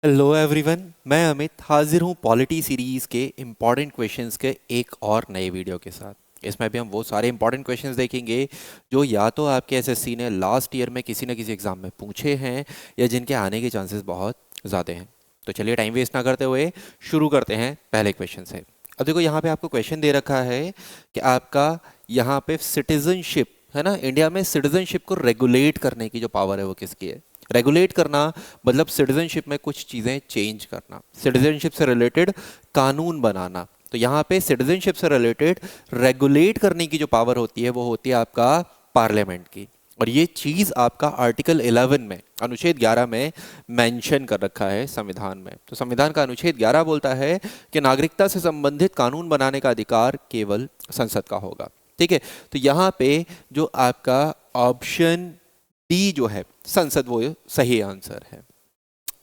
Hello everyone, मैं अमित हाजिर हूँ पॉलिटी सीरीज़ के इम्पॉर्टेंट क्वेश्चंस के एक और नए वीडियो के साथ। इसमें भी हम वो सारे इम्पॉर्टेंट क्वेश्चंस देखेंगे जो या तो आपके एसएससी ने लास्ट ईयर में किसी न किसी एग्ज़ाम में पूछे हैं या जिनके आने के चांसेस बहुत ज़्यादा हैं। तो चलिए टाइम वेस्ट ना करते हुए शुरू करते हैं पहले क्वेश्चन से। अब देखो यहाँ पे आपको क्वेश्चन दे रखा है कि आपका यहाँ पे सिटीजनशिप है ना, इंडिया में सिटीजनशिप को रेगुलेट करने की जो पावर है वो किसकी है। रेगुलेट करना मतलब सिटीजनशिप में कुछ चीज़ें चेंज करना, सिटीजनशिप से रिलेटेड कानून बनाना। तो यहाँ पे सिटीजनशिप से रिलेटेड रेगुलेट करने की जो पावर होती है वो होती है आपका पार्लियामेंट की। और ये चीज़ आपका आर्टिकल 11 में, अनुच्छेद 11 में मेंशन कर रखा है संविधान में। तो संविधान का अनुच्छेद 11 बोलता है कि नागरिकता से संबंधित कानून बनाने का अधिकार केवल संसद का होगा। ठीक है, तो यहाँ पे जो आपका ऑप्शन डी जो है संसद, वो सही आंसर है।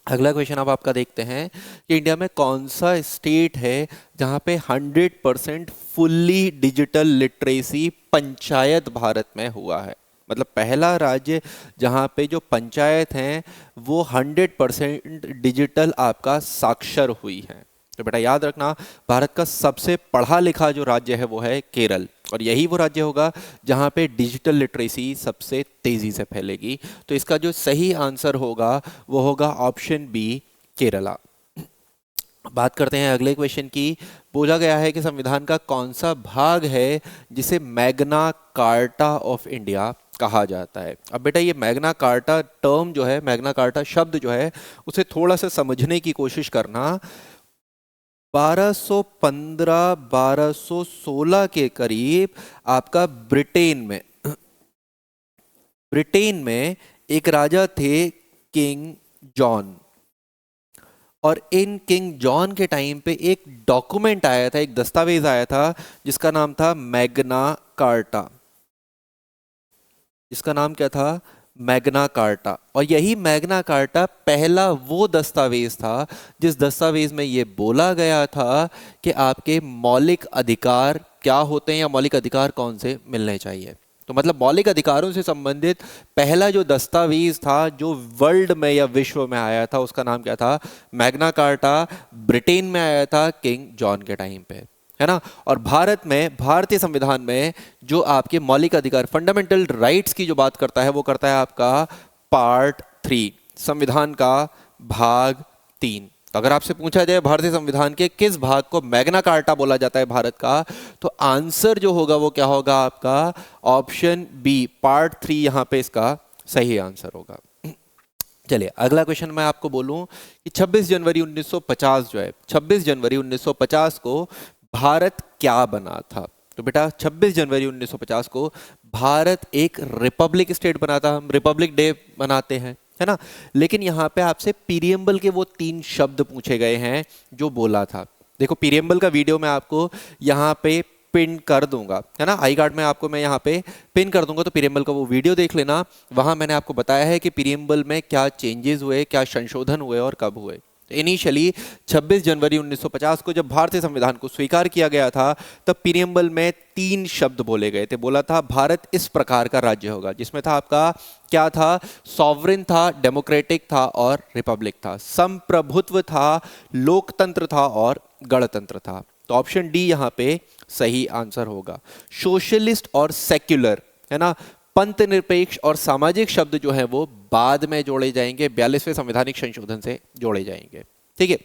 अगला क्वेश्चन अब आपका देखते हैं कि इंडिया में कौन सा स्टेट है जहां पे 100% fully digital literacy panchayat Bharat में हुआ है। मतलब पहला राज्य जहां पे जो पंचायत हैं वो 100% डिजिटल आपका साक्षर हुई है। तो बेटा याद रखना, भारत का सबसे पढ़ा लिखा जो राज्य है वो है केरल, और यही वो राज्य होगा जहां पे डिजिटल लिटरेसी सबसे तेजी से फैलेगी। तो इसका जो सही आंसर होगा वो होगा ऑप्शन बी, केरला। बात करते हैं अगले क्वेश्चन की। बोला गया है कि संविधान का कौन सा भाग है जिसे मैग्ना कार्टा ऑफ इंडिया कहा जाता है। अब बेटा ये मैग्ना कार्टा टर्म जो है, मैग्ना कार्टा शब्द जो है, उसे थोड़ा सा समझने की कोशिश करना। 1215 1216 के करीब आपका ब्रिटेन में एक राजा थे, किंग जॉन। और इन किंग जॉन के टाइम पे एक डॉक्यूमेंट आया था, एक दस्तावेज आया था जिसका नाम था मैग्ना कार्टा। जिसका नाम क्या था? Magna carta. और यही मैग्ना कार्टा पहला वो दस्तावेज था जिस दस्तावेज में ये बोला गया था कि आपके मौलिक अधिकार क्या होते हैं या मौलिक अधिकार कौन से मिलने चाहिए। तो मतलब मौलिक अधिकारों से संबंधित पहला जो दस्तावेज था जो वर्ल्ड में या विश्व में आया था, उसका नाम क्या था? Magna carta. ब्रिटेन में आया था किंग जॉन के टाइम पे, है ना। और भारत में, भारतीय संविधान में जो आपके मौलिक अधिकार, फंडामेंटल राइट्स की जो बात करता है वो करता है आपका पार्ट 3, संविधान का भाग 3। तो अगर आपसे पूछा जाए भारतीय संविधान के किस भाग को मैग्ना कार्टा बोला जाता है भारत का, तो आंसर जो होगा वो क्या होगा आपका? ऑप्शन बी, पार्ट 3 यहां पे इसका सही आंसर होगा। चलिए अगला क्वेश्चन मैं आपको बोलूं कि 26 जनवरी 1950 जो है, 26 जनवरी 1950 को भारत क्या बना था। तो बेटा 26 जनवरी 1950 को भारत एक रिपब्लिक स्टेट बना था। हम रिपब्लिक डे मनाते हैं, है ना। लेकिन यहाँ पे आपसे पीरियम्बल के वो 3 शब्द पूछे गए हैं जो बोला था। देखो पीरियम्बल का वीडियो मैं आपको यहाँ पे पिन कर दूंगा, है ना। आई कार्ड में आपको मैं यहाँ पे पिन कर दूंगा, तो पीरियम्बल का वो वीडियो देख लेना। वहां मैंने आपको बताया है कि पीरियम्बल में क्या चेंजेस हुए, क्या संशोधन हुए और कब हुए। इनिशियली 26 जनवरी 1950 को जब भारतीय संविधान को स्वीकार किया गया था, तब पीरियम्बल में 3 शब्द बोले गए थे। बोला था भारत इस प्रकार का राज्य होगा, जिसमें था आपका क्या था? सॉवरेन था, डेमोक्रेटिक था और रिपब्लिक था। संप्रभुत्व था, लोकतंत्र था और गणतंत्र था। तो ऑप्शन डी यहाँ पे सही आंसर होगा। सोशलिस्ट और सेक्युलर, है ना, पंथ निरपेक्ष और सामाजिक शब्द जो है वो बाद में जोड़े जाएंगे, 42वें संवैधानिक संशोधन से जोड़े जाएंगे। ठीक है,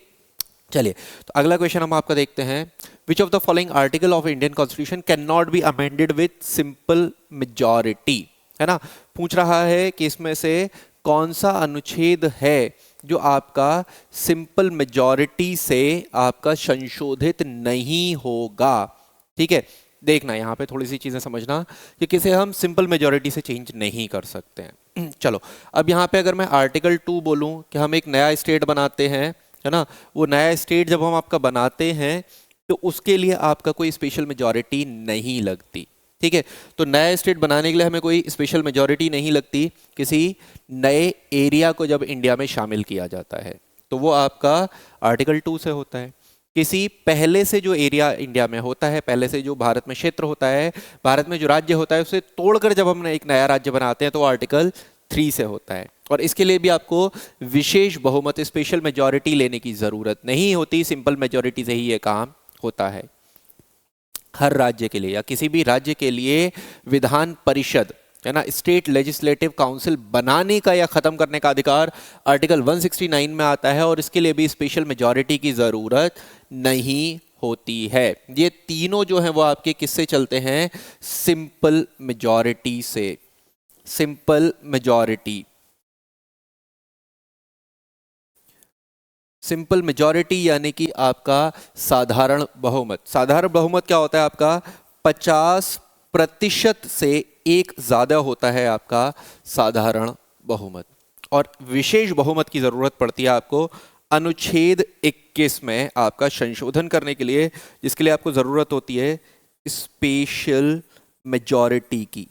चलिए तो अगला क्वेश्चन हम आपका देखते हैं। Which of the following article of Indian constitution can not be amended with simple majority, है ना। पूछ रहा है कि इसमें से कौन सा अनुच्छेद है जो आपका सिंपल मेजॉरिटी से आपका संशोधित नहीं होगा। ठीक है, देखना यहाँ पे थोड़ी सी चीजें समझना कि किसे हम सिंपल मेजॉरिटी से चेंज नहीं कर सकते हैं। चलो अब यहाँ पे अगर मैं आर्टिकल 2 बोलूँ कि हम एक नया स्टेट बनाते हैं, है ना, वो नया स्टेट जब हम आपका बनाते हैं तो उसके लिए आपका कोई स्पेशल मेजॉरिटी नहीं लगती। ठीक है, तो नया स्टेट बनाने के लिए हमें कोई स्पेशल मेजॉरिटी नहीं लगती। किसी नए एरिया को जब इंडिया में शामिल किया जाता है तो वो आपका आर्टिकल 2 से होता है। किसी पहले से जो एरिया इंडिया में होता है, पहले से जो भारत में क्षेत्र होता है, भारत में जो राज्य होता है, उसे तोड़कर जब हम एक नया राज्य बनाते हैं तो आर्टिकल 3 से होता है। और इसके लिए भी आपको विशेष बहुमत स्पेशल मेजॉरिटी लेने की जरूरत नहीं होती, सिंपल मेजॉरिटी से ही ये काम होता है। हर राज्य के लिए या किसी भी राज्य के लिए विधान परिषद है ना, स्टेट लेजिस्लेटिव काउंसिल बनाने का या खत्म करने का अधिकार आर्टिकल 169 में आता है और इसके लिए भी स्पेशल मेजॉरिटी की जरूरत नहीं होती है। ये तीनों जो हैं वो आपके किससे चलते हैं? सिंपल मेजॉरिटी से। सिंपल मेजॉरिटी, सिंपल मेजॉरिटी यानी कि आपका साधारण बहुमत। साधारण बहुमत क्या होता है आपका? 50% से एक ज्यादा होता है आपका साधारण बहुमत। और विशेष बहुमत की जरूरत पड़ती है आपको अनुच्छेद 21 में आपका संशोधन करने के लिए, जिसके लिए आपको जरूरत होती है स्पेशल मेजॉरिटी की।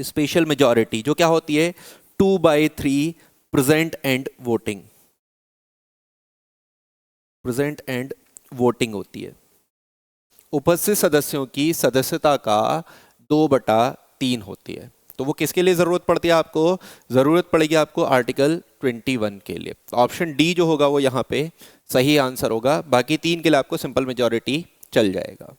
स्पेशल मेजॉरिटी जो क्या होती है? 2/3 present and voting. Present and voting होती है। उपस्थित सदस्यों की सदस्यता का 2/3 होती है। तो वो किसके लिए जरूरत पड़ती है आपको? जरूरत पड़ेगी आपको आर्टिकल 21 के लिए। ऑप्शन डी जो होगा वो यहाँ पे सही आंसर होगा। बाकी 3 के लिए आपको सिंपल मेजॉरिटी चल जाएगा।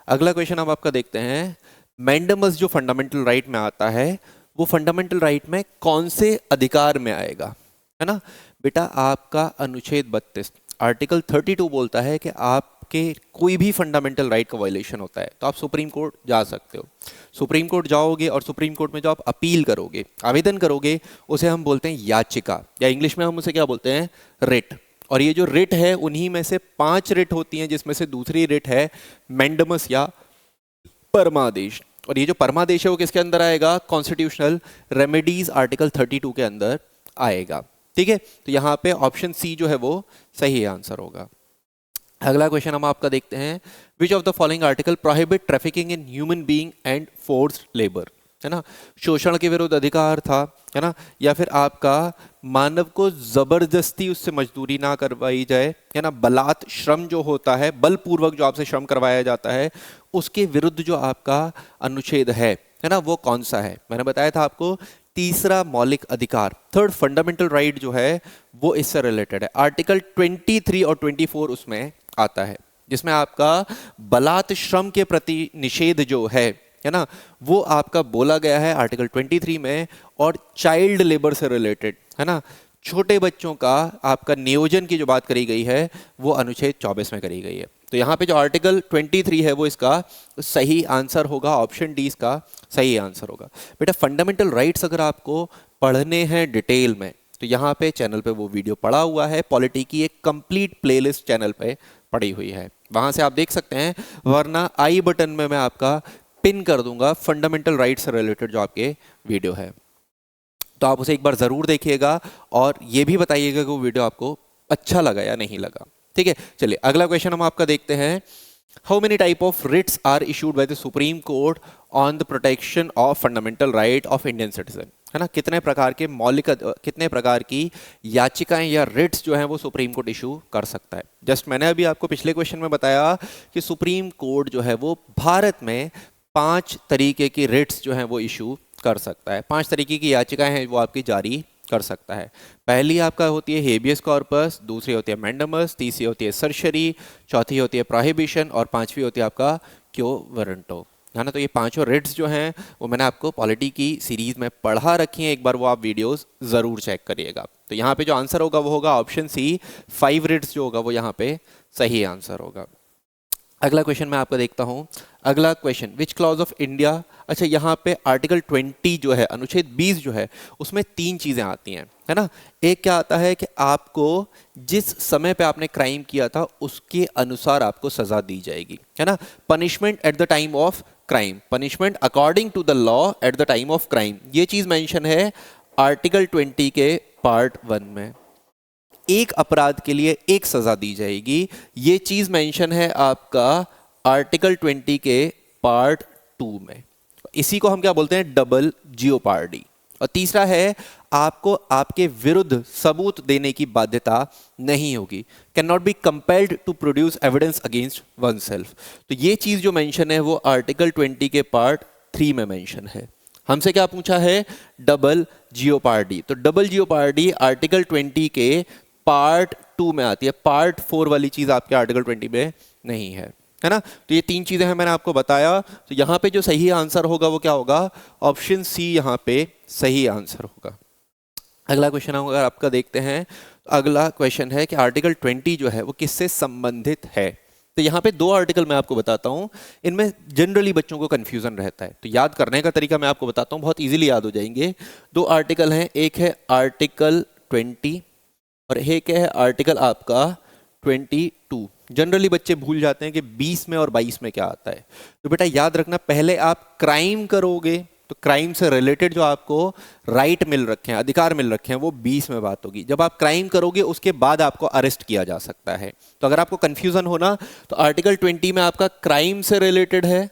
अगला क्वेश्चन हम आपका देखते हैं। मैंडेमस जो फंडामेंटल राइट में आता है वो फंडामेंटल राइट में कौन से अधिकार में आएगा? है ना बेटा, आपका अनुच्छेद 32 आर्टिकल 32 बोलता है कि आपके कोई भी फंडामेंटल राइट का वायलेशन होता है तो आप सुप्रीम कोर्ट जा सकते हो। सुप्रीम कोर्ट जाओगे और सुप्रीम कोर्ट में जो आप अपील करोगे, आवेदन करोगे, उसे हम बोलते हैं याचिका, या इंग्लिश में हम उसे क्या बोलते हैं? रिट। और ये जो रिट है उन्हीं में से 5 रिट होती हैं, जिसमें से दूसरी रिट है मैंडेमस या परमादेश। और ये जो परमादेश है वो किसके अंदर आएगा? कॉन्स्टिट्यूशनल रेमेडीज आर्टिकल 32 के अंदर आएगा। ठीक है, तो यहाँ पे ऑप्शन सी जो है वो सही आंसर होगा। अगला क्वेश्चन हम आपका देखते हैं। Which of the following article prohibit trafficking in human being and forced labour? है ना, शोषण के विरुद्ध अधिकार था, है ना, या फिर आपका मानव को जबरदस्ती उससे मजदूरी ना करवाई जाए, है ना, बलात् श्रम जो होता है, बलपूर्वक जो आपसे श्रम करवाया जाता है, उसके विरुद्ध जो आपका अनुच्छेद है ना, वो कौन सा है? मैंने बताया था आपको तीसरा मौलिक अधिकार, थर्ड फंडामेंटल राइट जो है वो इससे रिलेटेड है। आर्टिकल 23 और 24 उसमें आता है, जिसमें आपका बलात् श्रम के प्रति निषेध जो है ना, वो आपका बोला गया है आर्टिकल 23 में। और चाइल्ड लेबर से रिलेटेड, है ना, छोटे बच्चों का आपका नियोजन की जो बात करी गई है वो अनुच्छेद 24 में करी गई है। तो यहाँ पे जो आर्टिकल 23 है वो इसका सही आंसर होगा। ऑप्शन डी इसका सही आंसर होगा। बेटा फंडामेंटल राइट्स अगर आपको पढ़ने हैं डिटेल में तो यहाँ पे चैनल पे वो वीडियो पड़ा हुआ है। पॉलिटी की एक कंप्लीट प्लेलिस्ट चैनल पे पड़ी हुई है, वहां से आप देख सकते हैं, वरना आई बटन में मैं आपका पिन कर दूंगा फंडामेंटल राइट्स से रिलेटेड जो आपके वीडियो है, तो आप उसे एक बार जरूर देखिएगा और ये भी बताइएगा कि वो वीडियो आपको अच्छा लगा या नहीं लगा। ठीक है, चलिए अगला क्वेश्चन हम आपका देखते हैं। How many type of writs are issued by the supreme court on the protection of fundamental right of Indian citizen? है ना, कितने प्रकार के मौलिक, कितने प्रकार की याचिकाएं या रिट्स जो हैं वो सुप्रीम कोर्ट इशू कर सकता है? जस्ट मैंने अभी आपको पिछले क्वेश्चन में बताया कि सुप्रीम कोर्ट जो है वो भारत में 5 तरीके की रिट्स जो हैं वो इशू कर सकता है। 5 तरीके की याचिकाएं हैं वो आपकी जारी कर सकता है। पहली आपका होती है हेबियस कॉर्पस, दूसरी होती है मैंडेमस, तीसरी होती है सर्शरी, चौथी होती है प्रोहिबिशन और पांचवी होती है आपका क्यो वारंटो। है ना, तो ये पांचों रिट्स जो हैं वो मैंने आपको पॉलिटी की सीरीज में पढ़ा रखी हैं, एक बार वो आप वीडियोस जरूर चेक करिएगा। तो यहाँ पे जो आंसर होगा वो होगा ऑप्शन सी, 5 रिट्स जो होगा वो यहाँ पे सही आंसर होगा। अगला क्वेश्चन मैं आपको देखता हूं। अगला question, which clause of India, अच्छा यहाँ पे आर्टिकल 20 जो है, अनुच्छेद 20 जो है, उसमें 3 चीजें आती हैं, है ना। एक क्या आता है कि आपको जिस समय पे आपने क्राइम किया था उसके अनुसार आपको सजा दी जाएगी, है ना। Punishment at the time of crime, punishment according to the law at the time of crime, ये चीज मेंशन है आर्टिकल 20 के पार्ट 1 में। एक अपराध के लिए एक सजा दी जाएगी, ये चीज मेंशन है आपका आर्टिकल 20 के पार्ट 2 में। इसी को हम क्या बोलते हैं? Double jeopardy. और तीसरा है आपको आपके विरुद्ध सबूत देने की बाध्यता नहीं होगी, can not be compelled to produce evidence against oneself. तो ये चीज जो मेंशन है वो आर्टिकल 20 के पार्ट 3 में मेंशन है। हमसे क्या पूछा है? Double jeopardy. तो डबल जियोपार्डी आर्टिकल 20 के पार्ट 2 में आती है, पार्ट 4 वाली चीज आपके आर्टिकल 20 में नहीं है ना। तो ये 3 चीजें हैं मैंने आपको बताया। तो यहाँ पे जो सही आंसर होगा वो क्या होगा? ऑप्शन सी यहाँ पे सही आंसर होगा। अगला क्वेश्चन हम अगर आपका देखते हैं, तो अगला क्वेश्चन है कि आर्टिकल 20 जो है वो किससे संबंधित है। तो यहाँ पे 2 आर्टिकल मैं आपको बताता हूँ, इनमें जनरली बच्चों को कंफ्यूजन रहता है, तो याद करने का तरीका मैं आपको बताता हूँ, बहुत इजीली याद हो जाएंगे। 2 आर्टिकल हैं, एक है आर्टिकल 20 और एक है आर्टिकल आपका 22। जनरली बच्चे भूल जाते हैं कि 20 में और 22 में क्या आता है। तो बेटा याद रखना, पहले आप क्राइम करोगे तो क्राइम से रिलेटेड जो आपको राइट मिल रखे हैं, अधिकार मिल रखे हैं, वो 20 में बात होगी। जब आप क्राइम करोगे उसके बाद आपको अरेस्ट किया जा सकता है। तो अगर आपको कंफ्यूजन होना तो आर्टिकल 20 में आपका क्राइम से रिलेटेड है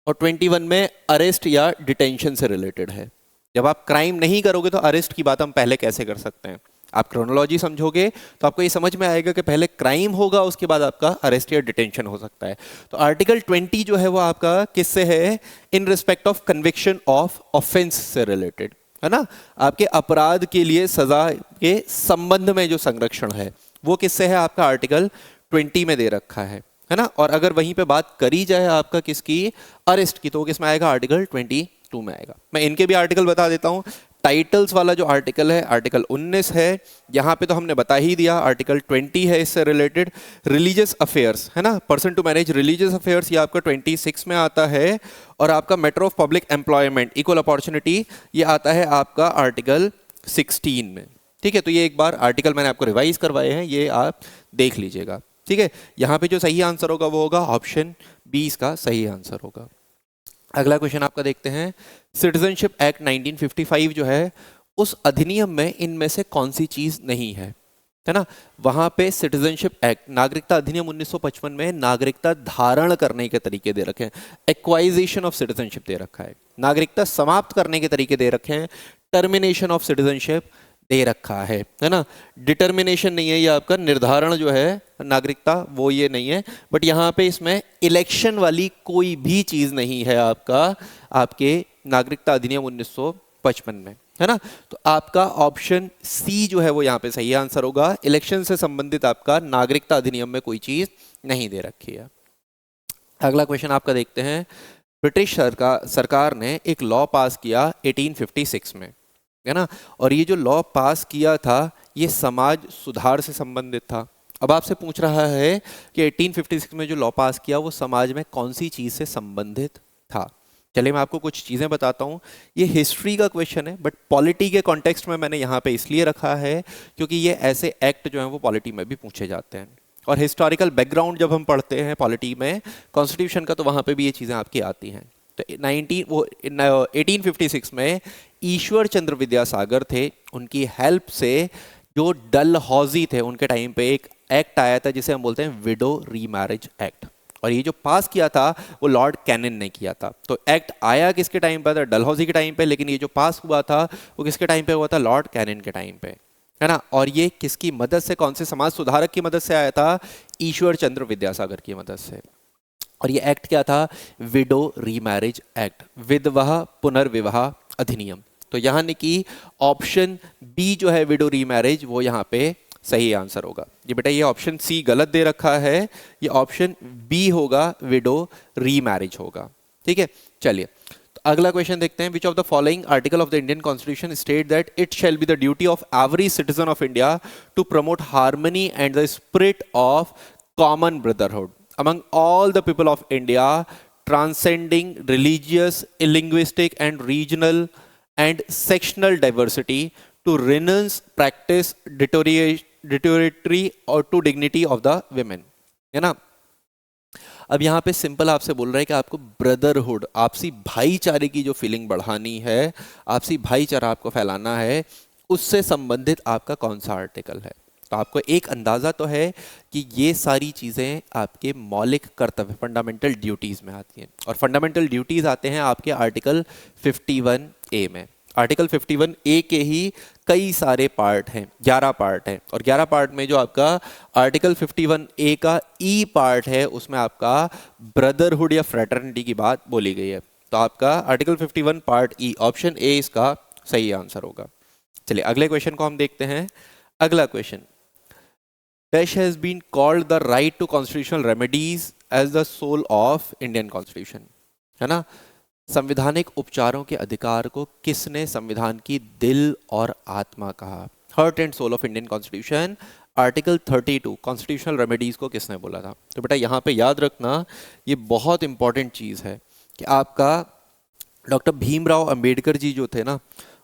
और 21 में अरेस्ट या डिटेंशन से रिलेटेड है। जब आप क्राइम नहीं करोगे तो अरेस्ट की बात हम पहले कैसे कर सकते हैं? आप क्रोनोलॉजी समझोगे तो आपको ये समझ में आएगा कि पहले क्राइम होगा, उसके बाद आपका अरेस्ट या डिटेंशन हो सकता है। तो आर्टिकल 20 जो है वो आपका किससे है? In respect of conviction of offence से रिलेटेड है ना। आपके अपराध के लिए सजा के संबंध में जो संरक्षण है वो किससे है? आपका आर्टिकल 20 में दे रखा है ना। और अगर वहीं पे बात करी जाए आपका किसकी? अरेस्ट की, तो किस में आएगा? आर्टिकल 22 में आएगा। मैं इनके भी आर्टिकल बता देता हूं। टाइटल्स वाला जो आर्टिकल है आर्टिकल 19 है, यहाँ पे तो हमने बता ही दिया। आर्टिकल 20 है इससे रिलेटेड। रिलीजियस अफेयर्स है ना, person to manage religious affairs, ये आपका 26 में आता है। और आपका matter of public employment, equal opportunity, ये आता है आपका आर्टिकल 16 में। ठीक है, तो ये एक बार आर्टिकल मैंने आपको रिवाइज करवाए हैं, ये आप देख लीजिएगा। ठीक है, यहाँ पे जो सही आंसर होगा वो होगा ऑप्शन 20 का सही आंसर होगा। अगला क्वेश्चन आपका देखते हैं। सिटीजनशिप एक्ट 1955 जो है उस अधिनियम में इनमें से कौन सी चीज नहीं है ना। वहां पे सिटीजनशिप एक्ट, नागरिकता अधिनियम 1955 में नागरिकता धारण करने के तरीके दे रखे हैं, एक्वाइजेशन ऑफ सिटीजनशिप दे रखा है। नागरिकता समाप्त करने के तरीके दे रखे हैं, टर्मिनेशन ऑफ सिटीजनशिप दे रखा है ना। डिटर्मिनेशन नहीं है, ये आपका निर्धारण जो है नागरिकता वो ये नहीं है। बट यहाँ पे इसमें इलेक्शन वाली कोई भी चीज नहीं है आपका, आपके नागरिकता अधिनियम 1955 में, है ना। तो आपका ऑप्शन सी जो है वो यहाँ पे सही आंसर होगा। इलेक्शन से संबंधित आपका नागरिकता अधिनियम में कोई चीज नहीं दे रखी है। अगला क्वेश्चन आपका देखते हैं। ब्रिटिश सरकार ने एक लॉ पास किया 1856 में, है ना। और ये जो लॉ पास किया था ये समाज सुधार से संबंधित था। अब आपसे पूछ रहा है कि 1856 में जो लॉ पास किया वो समाज में कौन सी चीज से संबंधित था। चलिए मैं आपको कुछ चीजें बताता हूँ। ये हिस्ट्री का क्वेश्चन है बट पॉलिटी के कॉन्टेक्स्ट में मैंने यहाँ पे इसलिए रखा है क्योंकि ये ऐसे एक्ट जो हैं वो पॉलिटी में भी पूछे जाते हैं। और हिस्टोरिकल बैकग्राउंड जब हम पढ़ते हैं पॉलिटी में कॉन्स्टिट्यूशन का, तो वहाँ पे भी ये चीज़ें आपकी आती हैं। तो 1856 में ईश्वर चंद्र विद्यासागर थे, उनकी हेल्प से जो डलहौजी थे उनके टाइम पे एक एक्ट आया था जिसे हम बोलते हैं विडो रीमैरिज एक्ट। और ये जो पास किया था वो लॉर्ड कैनिन ने किया था। तो एक्ट आया किसके टाइम पर था? डलहौजी के टाइम पे, लेकिन ये जो पास हुआ था वो किसके टाइम पे हुआ था? लॉर्ड कैनिन के टाइम पे, है ना। और ये किसकी मदद से, कौन से समाज सुधारक की मदद से आया था? ईश्वर चंद्र विद्यासागर की मदद से। और ये एक्ट क्या था? विडो रीमैरिज एक्ट, विधवा पुनर्विवाह अधिनियम। तो यहाँ ने की ऑप्शन बी जो है विडो रीमैरिज वो यहाँ पे सही आंसर होगा। ये बेटा ये ऑप्शन सी गलत दे रखा है, ये ऑप्शन बी होगा, विडो रीमैरिज होगा। ठीक है, चलिए तो अगला क्वेश्चन देखते हैं। Which of the following article of the Indian constitution state that it shall be the duty of every citizen of India to promote harmony and the spirit of common brotherhood among all the people of India, transcending religious, linguistic and regional and sectional diversity, to renounce practice deterioratory or to dignity of the women, है ना। अब यहाँ पे simple आपसे बोल रहा है कि आपको ब्रदरहुड, आपसी भाईचारे की जो फीलिंग बढ़ानी है, आपसी भाईचारा आपको फैलाना है, उससे संबंधित आपका कौन सा आर्टिकल है। तो आपको एक अंदाज़ा तो है कि ये सारी चीज़ें आपके मौलिक कर्तव्य, फंडामेंटल ड्यूटीज़ में आती हैं। और फंडामेंटल ड्यूटीज़ आते हैं आपके आर्टिकल 51A में। आर्टिकल 51A के ही कई सारे पार्ट हैं, 11 पार्ट हैं। और 11 पार्ट में जो आपका आर्टिकल 51A का ई पार्ट है उसमें आपका ब्रदरहुड या फ्रेटर्निटी की बात बोली गई है। तो आपका article 51 part E option A इसका सही आंसर होगा। चलिए अगले क्वेश्चन को हम देखते हैं। अगला question, dash has been called the right to constitutional remedies as the soul of Indian constitution, है ना। संवैधानिक उपचारों के अधिकार को किसने संविधान की दिल और आत्मा कहा? Heart and soul of Indian constitution, article 32 constitutional remedies को किसने बोला था? तो बेटा यहाँ पे याद रखना, ये बहुत इंपॉर्टेंट चीज़ है कि आपका डॉक्टर भीमराव अंबेडकर जी जो थे ना,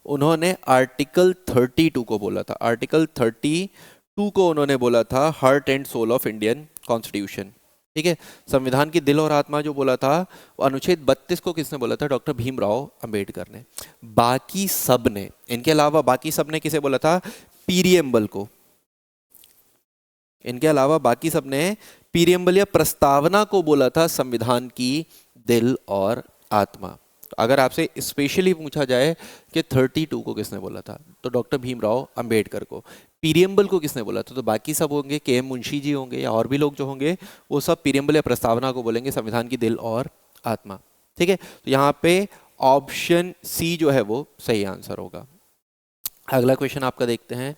उन्होंने आर्टिकल 32 को बोला था। आर्टिकल 32 को उन्होंने बोला था heart and soul of Indian constitution, ठीक है। संविधान की दिल और आत्मा जो बोला था वो अनुच्छेद 32 को किसने बोला था? डॉक्टर भीमराव अंबेडकर ने। बाकी सब ने, इनके अलावा बाकी सब ने किसे बोला था? पीरियम्बल को। इनके अलावा बाकी सब ने पीरियम्बल या प्रस्तावना को बोला था संविधान की दिल और आत्मा। अगर आपसे स्पेशली पूछा जाए कि 32 को किसने बोला था, तो डॉक्टर भीमराव अंबेडकर को। पीरियम्बल को किसने बोला था? तो बाकी सब होंगे, के एम मुंशी जी होंगे या और भी लोग जो होंगे, वो सब पीरियम्बल या प्रस्तावना को बोलेंगे संविधान की दिल और आत्मा, ठीक है। तो यहाँ पे ऑप्शन सी जो है वो सही आंसर होगा। अगला क्वेश्चन आपका देखते हैं।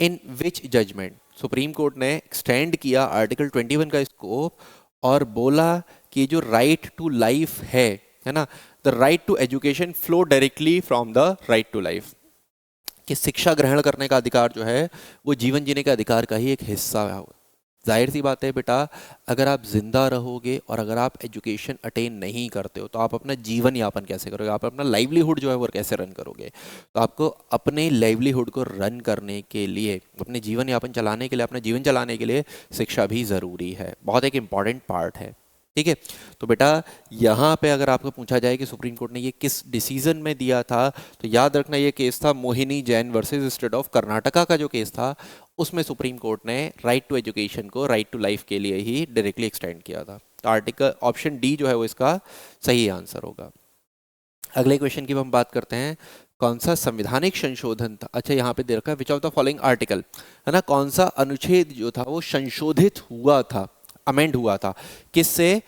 इन विच जजमेंट सुप्रीम कोर्ट ने एक्सटेंड किया आर्टिकल 21 का स्कोप और बोला कि जो राइट टू लाइफ है ना, the right to education flow directly from the right to life, कि शिक्षा ग्रहण करने का अधिकार जो है वो जीवन जीने के अधिकार का ही एक हिस्सा है। जाहिर सी बात है बेटा, अगर आप जिंदा रहोगे और अगर आप एजुकेशन अटेन नहीं करते हो तो आप अपना जीवन यापन कैसे करोगे? आप अपना लाइवलीहुड जो है वो कैसे रन करोगे? तो आपको अपने लाइवलीहुड को रन करने के लिए, अपने जीवन यापन चलाने के लिए, अपना जीवन चलाने के लिए शिक्षा भी ज़रूरी है, बहुत एक इम्पॉर्टेंट पार्ट है, ठीक है। तो बेटा यहाँ पे अगर आपको पूछा जाए कि सुप्रीम कोर्ट ने ये किस डिसीजन में दिया था, तो याद रखना ये केस था Mohini Jain versus state of Karnataka का जो केस था, उसमें सुप्रीम कोर्ट ने राइट टू एजुकेशन को राइट टू लाइफ के लिए ही डायरेक्टली एक्सटेंड किया था। तो आर्टिकल ऑप्शन डी जो है वो इसका सही आंसर होगा। अगले क्वेश्चन की हम बात करते हैं। कौन सा संवैधानिक संशोधन था? अच्छा यहाँ पे दे रखा है विच ऑफ द फॉलोइंग आर्टिकल, है ना, कौन सा अनुच्छेद जो था वो संशोधित हुआ था, अमेंड हुआ था, किससे?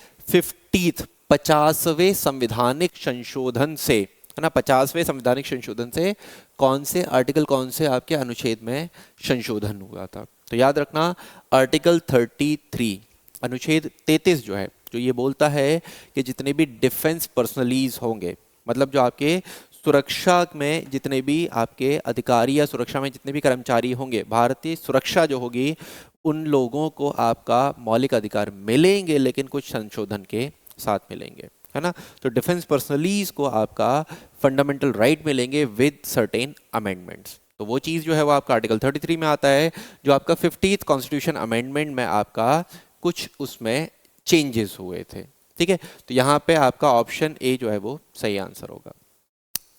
50वें संवैधानिक संशोधन से, है ना। 50वें संवैधानिक संशोधन से कौन से आर्टिकल, कौन से आपके अनुच्छेद में संशोधन हुआ था? तो याद रखना आर्टिकल 33 अनुच्छेद 33 जो है, जो ये बोलता है कि जितने भी डिफेंस पर्सनलीज होंगे, मतलब जो आपके सुरक्षा में जितने भी आपके अधिकारी या सुरक्षा में जितने भी कर्मचारी होंगे, भारतीय सुरक्षा जो होगी, उन लोगों को आपका मौलिक अधिकार मिलेंगे, लेकिन कुछ संशोधन के साथ मिलेंगे, है ना। तो डिफेंस पर्सनलीज को आपका फंडामेंटल राइट मिलेंगे विद सर्टेन अमेंडमेंट्स। तो वो चीज़ जो है वो आपका आर्टिकल 33 में आता है, जो आपका 50th कॉन्स्टिट्यूशन अमेंडमेंट में आपका कुछ उसमें चेंजेस हुए थे, ठीक है। तो यहाँ पे आपका ऑप्शन ए जो है वो सही आंसर होगा।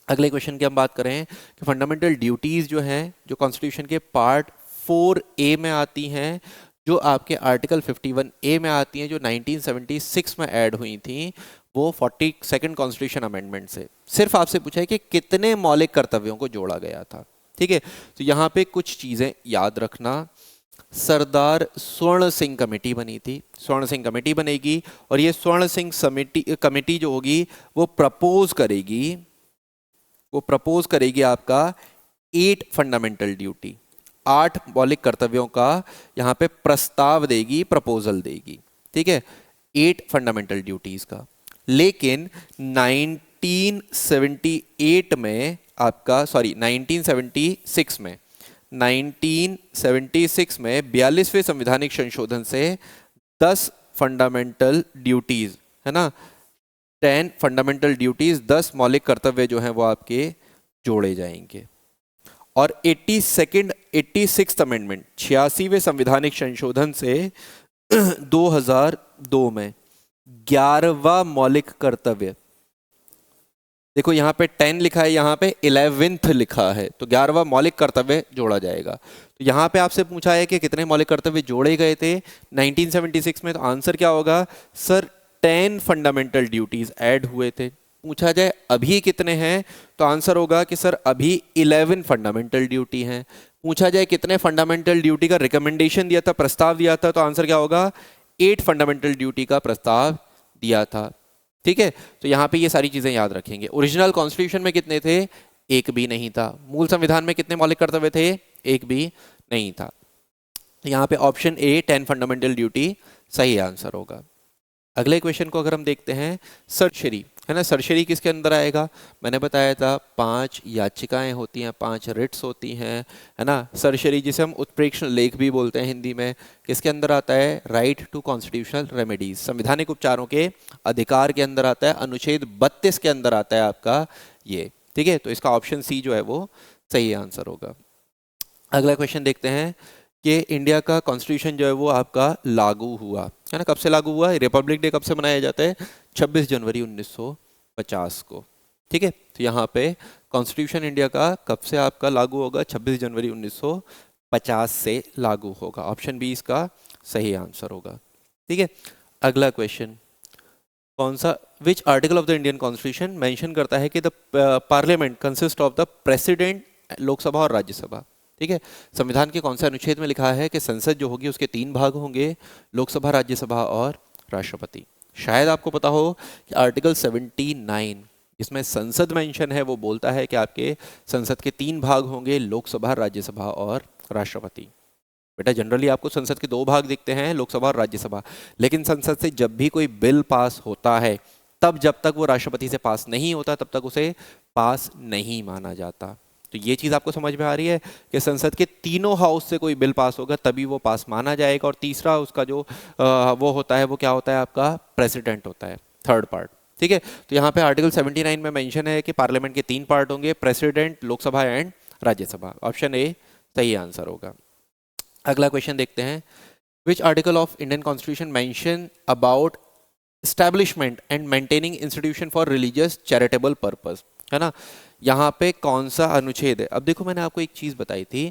अगले क्वेश्चन की हम बात करें कि फंडामेंटल ड्यूटीज़ जो हैं, जो कॉन्स्टिट्यूशन के पार्ट 4A में आती हैं, जो आपके आर्टिकल 51A में आती हैं, जो 1976 में ऐड हुई थी, वो 42nd कॉन्स्टिट्यूशन अमेंडमेंट से। सिर्फ आपसे पूछा है कि कितने मौलिक कर्तव्यों को जोड़ा गया था, ठीक है। तो यहाँ पे कुछ चीज़ें याद रखना। सरदार स्वर्ण सिंह कमेटी बनी थी, स्वर्ण सिंह कमेटी बनेगी और ये स्वर्ण सिंह कमेटी जो होगी वो प्रपोज करेगी आपका 8 फंडामेंटल ड्यूटी, 8 मौलिक कर्तव्यों का यहाँ पे प्रस्ताव देगी, प्रपोजल देगी, ठीक है, 8 फंडामेंटल ड्यूटीज का। लेकिन 1976 में 1976 में 42वें संवैधानिक संशोधन से 10 फंडामेंटल ड्यूटीज, है ना, 10 फंडामेंटल ड्यूटीज, 10 मौलिक कर्तव्य जो हैं वो आपके जोड़े जाएंगे। और 86th अमेंडमेंट, 86वें संवैधानिक संशोधन से 2002 में 11वां मौलिक कर्तव्य, देखो यहाँ पे 10 लिखा है, यहाँ पे 11th लिखा है, तो 11वां मौलिक कर्तव्य जोड़ा जाएगा। तो यहाँ पे आपसे पूछा है कि कितने मौलिक कर्तव्य जोड़े गए थे 1976 में, तो आंसर क्या होगा? सर 10 फंडामेंटल ड्यूटीज ऐड हुए थे। पूछा जाए अभी कितने हैं, तो आंसर होगा कि सर अभी 11 फंडामेंटल ड्यूटी हैं। पूछा जाए कितने फंडामेंटल ड्यूटी का रिकमेंडेशन दिया था, प्रस्ताव दिया था, तो आंसर क्या होगा? 8 फंडामेंटल ड्यूटी का प्रस्ताव दिया था। ठीक है, तो यहाँ पे ये सारी चीजें याद रखेंगे। ओरिजिनल कॉन्स्टिट्यूशन में कितने थे? एक भी नहीं था। मूल संविधान में कितने मौलिक कर्तव्य थे? एक भी नहीं था। यहाँ पे ऑप्शन ए 10 फंडामेंटल ड्यूटी सही आंसर होगा। अगले क्वेश्चन को अगर हम देखते हैं, सर्शरी है ना, सर्शरी किसके अंदर आएगा? मैंने बताया था 5 याचिकाएं होती हैं, 5 रिट्स होती हैं, है ना। सर्शरी जिसे हम उत्प्रेक्षण लेख भी बोलते हैं हिंदी में, किसके अंदर आता है? राइट टू कॉन्स्टिट्यूशनल रेमेडीज, संवैधानिक उपचारों के अधिकार के अंदर आता है। अनुच्छेद 32 के अंदर आता है आपका ये। ठीक है, तो इसका ऑप्शन सी जो है वो सही आंसर होगा। अगला क्वेश्चन देखते हैं कि इंडिया का कॉन्स्टिट्यूशन जो है वो आपका लागू हुआ, है ना। कब से लागू हुआ? रिपब्लिक डे कब से मनाया जाता है? 26 जनवरी 1950 को। ठीक है, तो यहाँ पे कॉन्स्टिट्यूशन इंडिया का कब से आपका लागू होगा? 26 जनवरी 1950 से लागू होगा। ऑप्शन बी इसका सही आंसर होगा। ठीक है, अगला क्वेश्चन कौन सा? Which article of the Indian constitution mention करता है कि the parliament consist of the president, Lok Sabha और राज्यसभा। ठीक है, संविधान के कौन से अनुच्छेद में लिखा है कि संसद जो होगी उसके 3 भाग होंगे, लोकसभा, राज्यसभा और राष्ट्रपति? शायद आपको पता हो कि आर्टिकल 79 इसमें संसद मेंशन है, वो बोलता है कि आपके संसद के 3 भाग होंगे, लोकसभा, राज्यसभा और राष्ट्रपति। बेटा जनरली आपको संसद के 2 भाग दिखते हैं, लोकसभा और राज्यसभा, लेकिन संसद से जब भी कोई बिल पास होता है तब जब तक वो राष्ट्रपति से पास नहीं होता तब तक उसे पास नहीं माना जाता। तो ये चीज़ आपको समझ में आ रही है कि संसद के तीनों हाउस से कोई बिल पास होगा तभी वो पास माना जाएगा। और तीसरा उसका जो वो होता है वो क्या होता है? आपका प्रेसिडेंट होता है, थर्ड पार्ट। ठीक है, तो यहाँ पे आर्टिकल 79 में मेंशन है कि पार्लियामेंट के 3 पार्ट होंगे, president, Lok Sabha and Rajya Sabha. Option A सही आंसर होगा। अगला क्वेश्चन देखते हैं, which article of Indian constitution mention about establishment and maintaining institution for religious charitable purpose, है ना। यहाँ पे कौन सा अनुच्छेद है? अब देखो मैंने आपको एक चीज बताई थी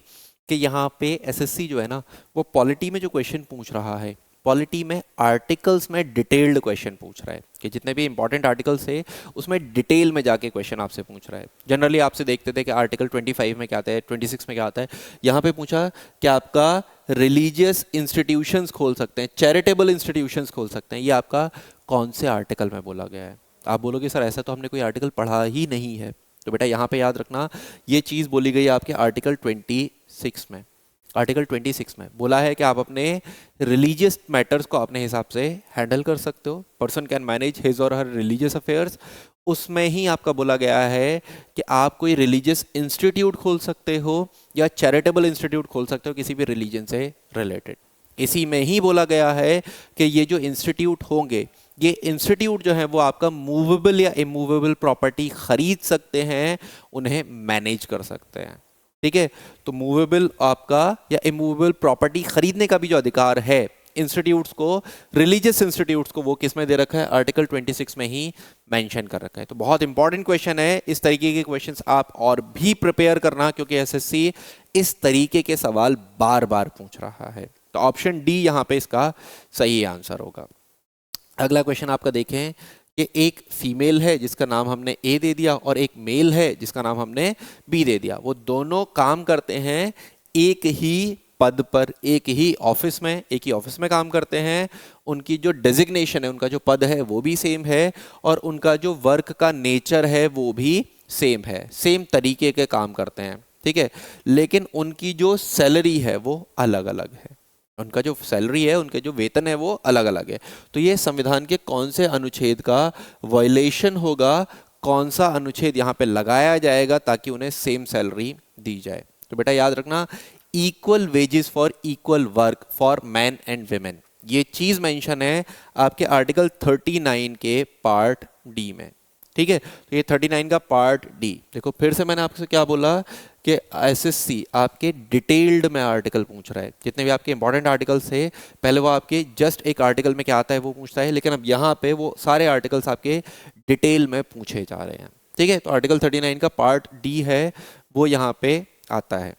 कि यहाँ पे एसएससी जो है ना वो पॉलिटी में जो क्वेश्चन पूछ रहा है, पॉलिटी में आर्टिकल्स में डिटेल्ड क्वेश्चन पूछ रहा है कि जितने भी इंपॉर्टेंट आर्टिकल्स है उसमें डिटेल में जाके क्वेश्चन आपसे पूछ रहा है। जनरली आपसे देखते थे कि आर्टिकल 25 में क्या आता है, 26 में क्या आता है। यहाँ पे पूछा कि आपका रिलीजियस इंस्टीट्यूशंस खोल सकते हैं, चैरिटेबल इंस्टीट्यूशंस खोल सकते हैं, ये आपका कौन से आर्टिकल में बोला गया है? आप बोलोगे सर ऐसा तो हमने कोई आर्टिकल पढ़ा ही नहीं है। तो बेटा यहाँ पे याद रखना, ये चीज़ बोली गई आपके आर्टिकल 26 में। आर्टिकल 26 में बोला है कि आप अपने रिलीजियस मैटर्स को अपने हिसाब से हैंडल कर सकते हो। पर्सन कैन मैनेज हिज और हर रिलीजियस अफेयर्स। उसमें ही आपका बोला गया है कि आप कोई रिलीजियस इंस्टीट्यूट खोल सकते हो या चैरिटेबल इंस्टीट्यूट खोल सकते हो किसी भी रिलीजन से रिलेटेड। इसी में ही बोला गया है कि ये जो इंस्टीट्यूट होंगे, ये इंस्टीट्यूट जो है वो आपका मूवेबल या इमूवेबल प्रॉपर्टी खरीद सकते हैं, उन्हें मैनेज कर सकते हैं। ठीक है, तो मूवेबल आपका या इमूवेबल प्रॉपर्टी खरीदने का भी जो अधिकार है इंस्टीट्यूट्स को, रिलीजियस इंस्टीट्यूट्स को, वो किस में दे रखा है? आर्टिकल 26 में ही मेंशन कर रखा है। तो बहुत इंपॉर्टेंट क्वेश्चन है। इस तरीके के क्वेश्चंस आप और भी प्रिपेयर करना, क्योंकि एसएससी इस तरीके के सवाल बार बार पूछ रहा है। तो ऑप्शन डी यहाँ पे इसका सही आंसर होगा। अगला क्वेश्चन आपका देखें कि एक फीमेल है जिसका नाम हमने ए दे दिया और एक मेल है जिसका नाम हमने बी दे दिया। वो दोनों काम करते हैं एक ही पद पर, एक ही ऑफिस में, एक ही ऑफिस में काम करते हैं। उनकी जो डेजिग्नेशन है, उनका जो पद है वो भी सेम है और उनका जो वर्क का नेचर है वो भी सेम है, सेम तरीके के काम करते हैं। ठीक है, लेकिन उनकी जो सैलरी है वो अलग अलग है। उनका जो सैलरी है, उनके जो वेतन है वो अलग अलग है। तो ये संविधान के कौन से अनुच्छेद का वायलेशन होगा? कौन सा अनुच्छेद यहाँ पे लगाया जाएगा ताकि उन्हें सेम सैलरी दी जाए? तो बेटा याद रखना, equal wages for equal work for man and women, ये चीज मेंशन है आपके आर्टिकल 39 के पार्ट डी में। ठीक है, तो ये 39 का पार्ट डी। देखो फिर से मैंने आपसे क्या बोला कि एसएससी आपके डिटेल्ड में आर्टिकल पूछ रहा है। जितने भी आपके इंपॉर्टेंट आर्टिकल्स है, पहले वो आपके जस्ट एक आर्टिकल में क्या आता है वो पूछता है, लेकिन अब यहाँ पे वो सारे आर्टिकल्स आपके डिटेल में पूछे जा रहे हैं। ठीक है, तो आर्टिकल 39 का पार्ट डी है वो यहाँ पे आता है।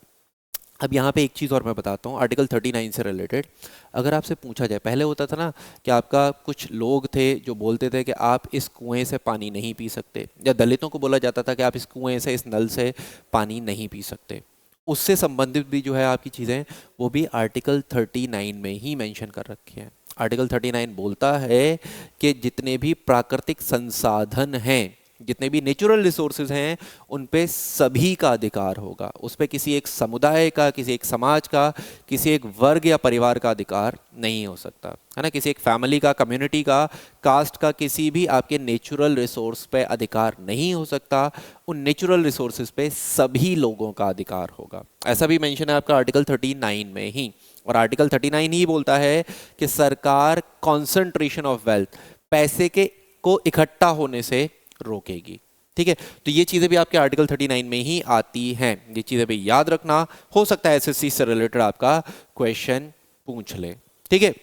अब यहाँ पे एक चीज़ और मैं बताता हूँ आर्टिकल 39 से रिलेटेड। अगर आपसे पूछा जाए, पहले होता था ना कि आपका कुछ लोग थे जो बोलते थे कि आप इस कुएं से पानी नहीं पी सकते, या दलितों को बोला जाता था कि आप इस कुएं से, इस नल से पानी नहीं पी सकते। उससे संबंधित भी जो है आपकी चीज़ें वो भी आर्टिकल 39 में ही मेंशन कर रखी हैं। आर्टिकल 39 बोलता है कि जितने भी प्राकृतिक संसाधन हैं, जितने भी नेचुरल रिसोर्सेज हैं, उन पे सभी का अधिकार होगा। उस पे किसी एक समुदाय का, किसी एक समाज का, किसी एक वर्ग या परिवार का अधिकार नहीं हो सकता, है ना। किसी एक फैमिली का, कम्युनिटी का, कास्ट का, किसी भी आपके नेचुरल रिसोर्स पे अधिकार नहीं हो सकता। उन नेचुरल रिसोर्सेज पे सभी लोगों का अधिकार होगा। ऐसा भी मेंशन है आपका आर्टिकल 39 में ही। और आर्टिकल 39 ही बोलता है कि सरकार कॉन्सेंट्रेशन ऑफ वेल्थ, पैसे के को इकट्ठा होने से रोकेगी। ठीक है, तो ये चीजें भी आपके आर्टिकल 39 में ही आती हैं। ये चीजें भी याद रखना, हो सकता है एसएससी से रिलेटेड आपका क्वेश्चन पूछ ले। ठीक है,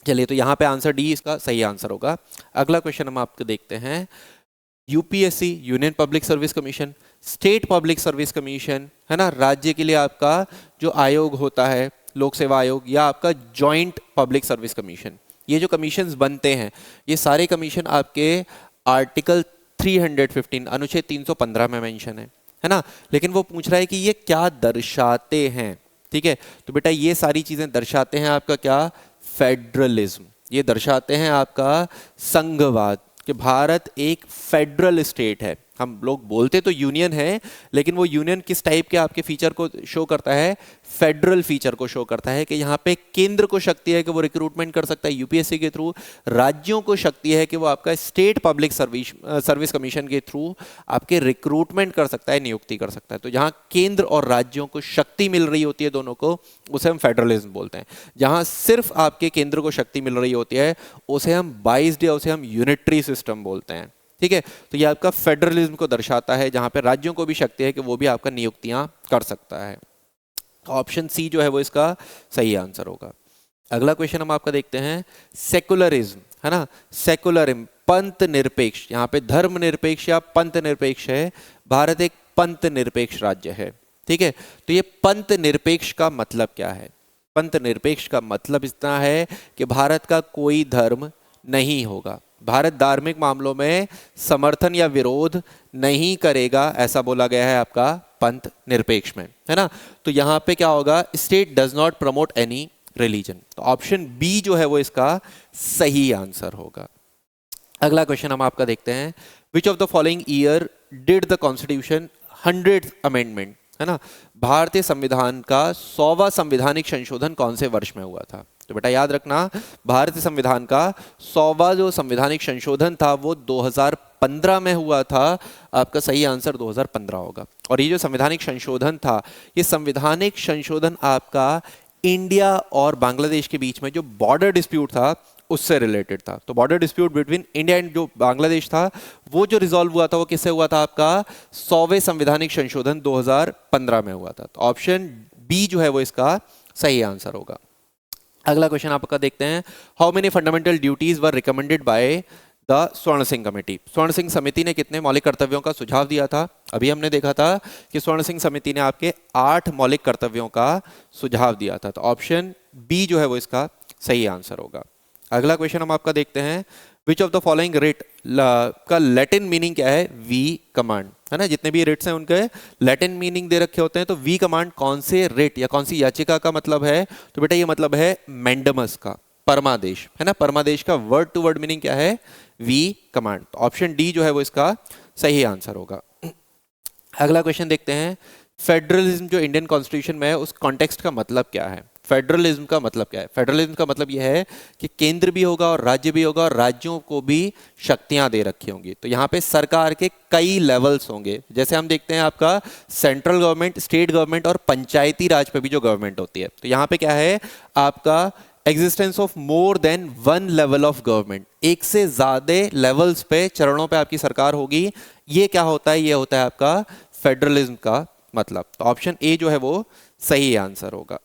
चलिए, तो यहां पे आंसर डी इसका सही आंसर होगा। अगला क्वेश्चन हम आपको देखते हैं। UPSC, union public service commission, state public service commission, है ना, राज्य के लिए आपका जो आयोग होता है, लोक सेवा आयोग, या आपका जॉइंट पब्लिक सर्विस कमीशन, ये जो कमीशंस बनते हैं, ये सारे कमीशन आपके आर्टिकल 315 अनुच्छेद 315 में मेंशन है ना। लेकिन वो पूछ रहा है कि ये क्या दर्शाते हैं। ठीक है, तो बेटा ये सारी चीजें दर्शाते हैं आपका क्या, फेडरलिज्म। ये दर्शाते हैं आपका संघवाद, कि भारत एक फेडरल स्टेट है। हम लोग बोलते तो यूनियन है, लेकिन वो यूनियन किस टाइप के आपके फीचर को शो करता है, फेडरल फीचर को शो करता है, कि यहाँ पे केंद्र को शक्ति है कि वो रिक्रूटमेंट कर सकता है यूपीएससी के थ्रू, राज्यों को शक्ति है कि वो आपका स्टेट पब्लिक सर्विस कमीशन के थ्रू आपके रिक्रूटमेंट कर सकता है, नियुक्ति कर सकता है। तो जहाँ केंद्र और राज्यों को शक्ति मिल रही होती है दोनों को, उसे हम फेडरलिज्म बोलते हैं। जहाँ सिर्फ आपके केंद्र को शक्ति मिल रही होती है, उसे हम बाइज्ड या उसे हम यूनिटरी सिस्टम बोलते हैं। ठीक है, तो ये आपका फेडरलिज्म को दर्शाता है, जहां पे राज्यों को भी शक्ति है कि वो भी आपका नियुक्तियां कर सकता है। तो ऑप्शन सी जो है वो इसका सही आंसर होगा। अगला क्वेश्चन हम आपका देखते हैं, सेकुलरिज्म, है ना, सेकुलरिज्म, पंथ निरपेक्ष। यहाँ पे धर्म निरपेक्ष या पंथ निरपेक्ष है। भारत एक पंथ निरपेक्ष राज्य है। ठीक है, तो ये पंथ निरपेक्ष का मतलब क्या है? पंथ निरपेक्ष का मतलब इतना है कि भारत का कोई धर्म नहीं होगा, भारत धार्मिक मामलों में समर्थन या विरोध नहीं करेगा, ऐसा बोला गया है आपका पंथ निरपेक्ष में, है ना। तो यहाँ पे क्या होगा, state does not promote any religion. तो ऑप्शन बी जो है वो इसका सही आंसर होगा। अगला क्वेश्चन हम आपका देखते हैं, which of the following year did the constitution 100th amendment, है ना, भारतीय संविधान का 100वां संवैधानिक संशोधन कौन से वर्ष में हुआ था? तो बेटा याद रखना, भारतीय संविधान का 100वां जो संवैधानिक संशोधन था वो 2015 में हुआ था। आपका सही आंसर 2015 होगा। और ये जो संवैधानिक संशोधन था, ये संवैधानिक संशोधन आपका इंडिया और बांग्लादेश के बीच में जो बॉर्डर डिस्प्यूट था उससे रिलेटेड था। तो border dispute between India and जो बांग्लादेश था, वो जो रिजॉल्व हुआ था वो किससे हुआ था? आपका 100वें संवैधानिक संशोधन 2015 में हुआ था। तो ऑप्शन बी जो है वो इसका सही आंसर होगा। अगला क्वेश्चन आपका देखते हैं, how many fundamental duties were recommended by the स्वर्ण सिंह कमेटी। स्वर्ण सिंह समिति ने कितने मौलिक कर्तव्यों का सुझाव दिया था? अभी हमने देखा था कि स्वर्ण सिंह समिति ने आपके 8 मौलिक कर्तव्यों का सुझाव दिया था। तो ऑप्शन बी जो है वो इसका सही आंसर होगा। अगला क्वेश्चन हम आपका देखते हैं, which of the following writ का लैटिन मीनिंग क्या है? वी कमांड, है ना। जितने भी रिट्स हैं उनके लैटिन मीनिंग दे रखे होते हैं। तो वी कमांड कौन से रिट या कौन सी याचिका का मतलब है? तो बेटा ये मतलब है मैंडमस का, परमादेश, है ना। परमादेश का वर्ड टू वर्ड मीनिंग क्या है? We command. तो ऑप्शन डी जो है वो इसका सही आंसर होगा। अगला क्वेश्चन देखते हैं, फेडरलिज्म जो इंडियन कॉन्स्टिट्यूशन में है उस कॉन्टेक्स्ट का मतलब क्या है? फेडरलिज्म का मतलब क्या है? फेडरलिज्म का मतलब यह है कि केंद्र भी होगा और राज्य भी होगा और राज्यों को भी शक्तियां दे रखी होंगी। तो यहाँ पे सरकार के कई लेवल्स होंगे। जैसे हम देखते हैं आपका सेंट्रल गवर्नमेंट, स्टेट गवर्नमेंट और पंचायती राज पे भी जो गवर्नमेंट होती है। तो यहाँ पे क्या है आपका existence of more than one level of government, एक से ज्यादा लेवल्स पे, चरणों पे आपकी सरकार होगी। ये क्या होता है? ये होता है आपका फेडरलिज्म का मतलब। तो ऑप्शन ए जो है वो सही आंसर होगा।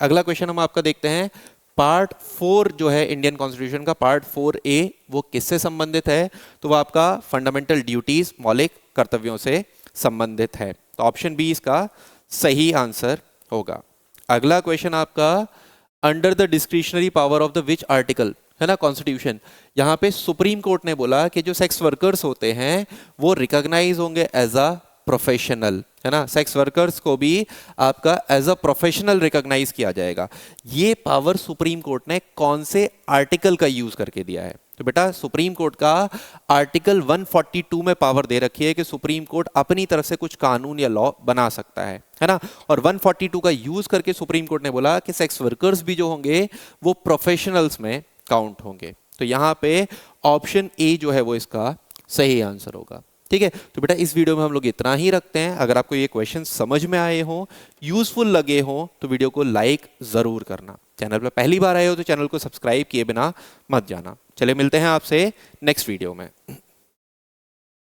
अगला क्वेश्चन हम आपका देखते हैं, पार्ट 4 जो है इंडियन कॉन्स्टिट्यूशन का, पार्ट 4A, वो किससे संबंधित है? तो वो आपका फंडामेंटल ड्यूटीज, मौलिक कर्तव्यों से संबंधित है। तो ऑप्शन बी इसका सही आंसर होगा। अगला क्वेश्चन आपका, under the discretionary power of the which article, है ना, कॉन्स्टिट्यूशन। यहाँ पे सुप्रीम कोर्ट ने बोला कि जो सेक्स वर्कर्स होते हैं वो रिकॉग्नाइज होंगे एज अ प्रोफेशनल, है ना, सेक्स वर्कर्स को भी आपका एज अ प्रोफेशनल रिकॉग्नाइज किया जाएगा। ये पावर सुप्रीम कोर्ट ने कौन से आर्टिकल का यूज करके दिया है? तो बेटा सुप्रीम कोर्ट का आर्टिकल 142 में पावर दे रखी है कि सुप्रीम कोर्ट अपनी तरफ से कुछ कानून या लॉ बना सकता है ना। और 142 का यूज करके सुप्रीम कोर्ट ने बोला कि सेक्स वर्कर्स भी जो होंगे वो प्रोफेशनल्स में काउंट होंगे। तो यहाँ पे ऑप्शन ए जो है वो इसका सही आंसर होगा। ठीक है, तो बेटा इस वीडियो में हम लोग इतना ही रखते हैं। अगर आपको ये क्वेश्चन समझ में आए हो, यूजफुल लगे हो, तो वीडियो को लाइक जरूर करना। चैनल पर पहली बार आए हो तो चैनल को सब्सक्राइब किए बिना मत जाना। चले मिलते हैं आपसे नेक्स्ट वीडियो में।